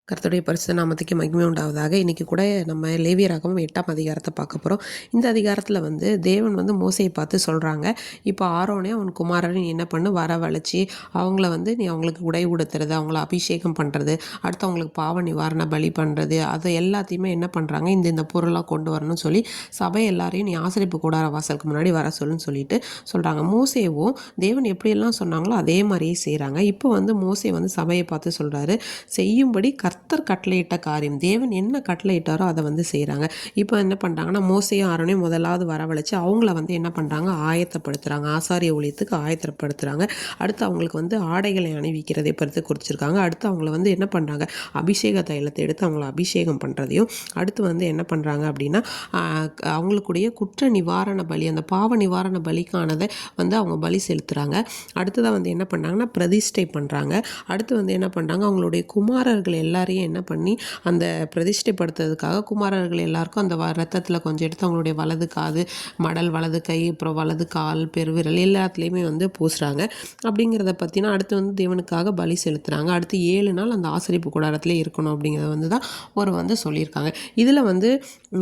கர்த்தருடைய பரிசுத்த நாமத்துக்கு மகிமை உண்டாவதாக. இன்றைக்கி கூட நம்ம லேவியராகமம் 8ஆம் அதிகாரத்தை பார்க்க போகிறோம். இந்த அதிகாரத்தில் தேவன் மோசையை பார்த்து சொல்கிறாங்க, இப்போ ஆரோனே அவன் குமாரனை நீ என்ன பண்ணு, வரவழைச்சி அவங்கள நீ அவங்களுக்கு உடை உடுத்துறது, அவங்கள அபிஷேகம் பண்ணுறது, அடுத்து அவங்களுக்கு பாவ நிவாரண பலி பண்ணுறது, அதை எல்லாத்தையுமே என்ன பண்ணுறாங்க, இந்த பொருளாக கொண்டு வரணும்னு சொல்லி சபை எல்லாரையும் நீ ஆசரிப்பு கூடார வாசலுக்கு முன்னாடி வர சொல்லுன்னு சொல்லிட்டு சொல்கிறாங்க. மோசேவும் தேவன் எப்படியெல்லாம் சொன்னாங்களோ அதே மாதிரியே செய்கிறாங்க. இப்போ மோசே சபையை பார்த்து சொல்கிறாரு, செய்யும்படி கர்த்தர் கட்டளையிட்ட காரியம், தேவன் என்ன கட்டளையிட்டாரோ அதை செய்கிறாங்க. இப்போ என்ன பண்ணுறாங்கன்னா, மோசையும் ஆரோனையும் முதலாவது வரவழைச்சு அவங்கள என்ன பண்ணுறாங்க, ஆயத்தப்படுத்துகிறாங்க, ஆசாரிய ஊழியத்துக்கு ஆயத்தப்படுத்துகிறாங்க. அடுத்து அவங்களுக்கு ஆடைகளை அணிவிக்கிறதை பற்றி குறிச்சிருக்காங்க. அடுத்து அவங்கள என்ன பண்ணுறாங்க, அபிஷேக தைலத்தை எடுத்து அவங்கள அபிஷேகம் பண்ணுறதையும், அடுத்து என்ன பண்ணுறாங்க அப்படின்னா, அவங்களுக்குடைய குற்ற நிவாரண பலி, அந்த பாவ நிவாரண பலிக்கானதை அவங்க பலி செலுத்துகிறாங்க. அடுத்ததாக என்ன பண்ணுறாங்கன்னா, பிரதிஷ்டை பண்ணுறாங்க. அடுத்து என்ன பண்ணுறாங்க, அவங்களுடைய குமாரர்கள் எல்லாரையும் என்ன பண்ணி அந்த பிரதிஷ்டைப்படுத்துறதுக்காக குமாரர்கள் எல்லாருக்கும் அந்த ரத்தத்தில் கொஞ்சம் எடுத்து அவங்களுடைய வலது காது, மடல், வலது கை, அப்புறம் வலது கால், பெருவிரல் எல்லாத்துலேயுமே பூசுகிறாங்க. அப்படிங்கிறத பற்றினா அடுத்து தேவனுக்காக பலி செலுத்துகிறாங்க. அடுத்து 7 நாள் அந்த ஆசரிப்பு கூடாரத்திலே இருக்கணும் அப்படிங்கிறத தான் ஒரு சொல்லியிருக்காங்க. இதில்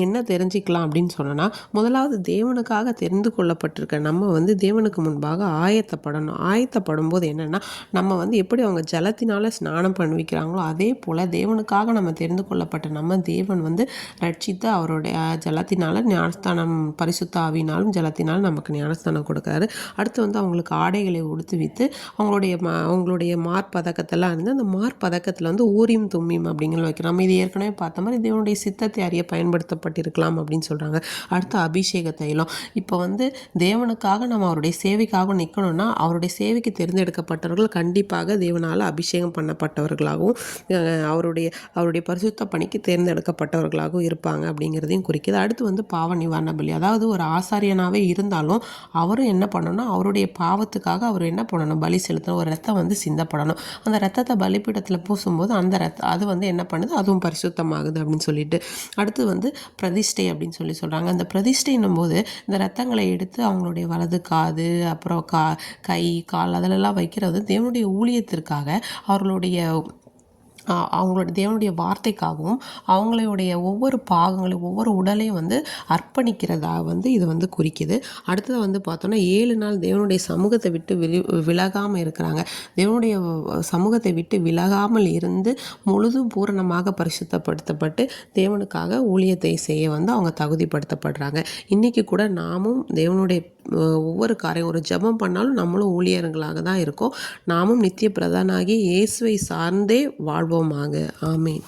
என்ன தெரிஞ்சுக்கலாம் அப்படின்னு சொன்னோன்னா, முதலாவது தேவனுக்காக தெரிந்து கொள்ளப்பட்டிருக்க நம்ம தேவனுக்கு முன்பாக ஆயத்தப்படணும். ஆயத்தப்படும் போது என்னென்னா, நம்ம எப்படி அவங்க ஜலத்தினால ஸ்நானம் பண்ணுவிக்கிறாங்களோ அதே போல் தேவனுக்காக நம்ம தெரிந்து கொள்ளப்பட்ட நம்ம தேவன் ரட்சித்து அவருடைய ஜலத்தினால ஞானஸ்தானம், பரிசுத்த ஆவியினாலும் ஜலத்தினாலும் நமக்கு ஞானஸ்தானம் கொடுக்குறாரு. அடுத்து அவங்களுக்கு ஆடைகளை உடுத்துவித்து அவங்களுடைய மார்பதக்கத்தெல்லாம் அந்த மார்பதக்கத்தில் ஊரியும் தும்மியும் அப்படிங்கிற வைக்கிறோம். நம்ம இது ஏற்கனவே பார்த்த மாதிரி தேவனுடைய சித்தத்தை அறிய பயன்படுத்தப்பட்டிருக்கலாம் அப்படின்னு சொல்கிறாங்க. அடுத்து அபிஷேக தைலம். இப்போ தேவனுக்காக நம்ம அவருடைய சேவைக்காக நிற்கணும்னா, அவருடைய சேவைக்கு தேர்ந்தெடுக்கப்பட்டவர்கள் கண்டிப்பாக தேவனால் அபிஷேகம் பண்ணப்பட்டவர்களாகவும் அவருடைய பரிசுத்த பணிக்கு தேர்ந்தெடுக்கப்பட்டவர்களாகவும் இருப்பாங்க அப்படிங்கிறதையும் குறிக்குது. அடுத்து பாவ நிவாரண பலி, அதாவது ஒரு ஆசாரியனாகவே இருந்தாலும் அவரும் என்ன பண்ணணும், அவருடைய பாவத்துக்காக அவர் என்ன பண்ணணும், பலி செலுத்தணும். ஒரு ரத்தம் சிந்தப்படணும். அந்த ரத்தத்தை பலிப்பீடத்தில் பூசும்போது அந்த அது என்ன பண்ணுது, அதுவும் பரிசுத்தமாகுது அப்படின்னு சொல்லிட்டு. அடுத்து பிரதிஷ்டை அப்படின்னு சொல்கிறாங்க. அந்த பிரதிஷ்டைன்னும் போது இந்த ரத்தங்களை எடுத்து அவங்களுடைய வலது காது, அப்புறம் கை, கால் அதிலெல்லாம் வைக்கிறது தேவனுடைய ஊழியத்திற்காக, அவங்களோட தேவனுடைய வார்த்தைக்காகவும் அவங்களுடைய ஒவ்வொரு பாகங்களையும் ஒவ்வொரு உடலையும் அர்ப்பணிக்கிறதா இது குறிக்குது. அடுத்தது பார்த்தோன்னா 7 நாள் தேவனுடைய சமூகத்தை விட்டு விலகாமல் இருக்கிறாங்க. தேவனுடைய சமூகத்தை விட்டு விலகாமல் இருந்து முழுதும் பூரணமாக பரிசுத்தப்படுத்தப்பட்டு தேவனுக்காக ஊழியத்தை செய்ய அவங்க தகுதிப்படுத்தப்படுறாங்க. இன்றைக்கி கூட நாமும் தேவனுடைய ஒவ்வொரு காரியம், ஒரு ஜெபம் பண்ணாலும் நம்மளும் ஊழியர்களாக தான் இருக்கோம். நாமும் நித்திய பிரதானாகி இயேசுவை சார்ந்தே வாழ்வோமாக. ஆமீன்.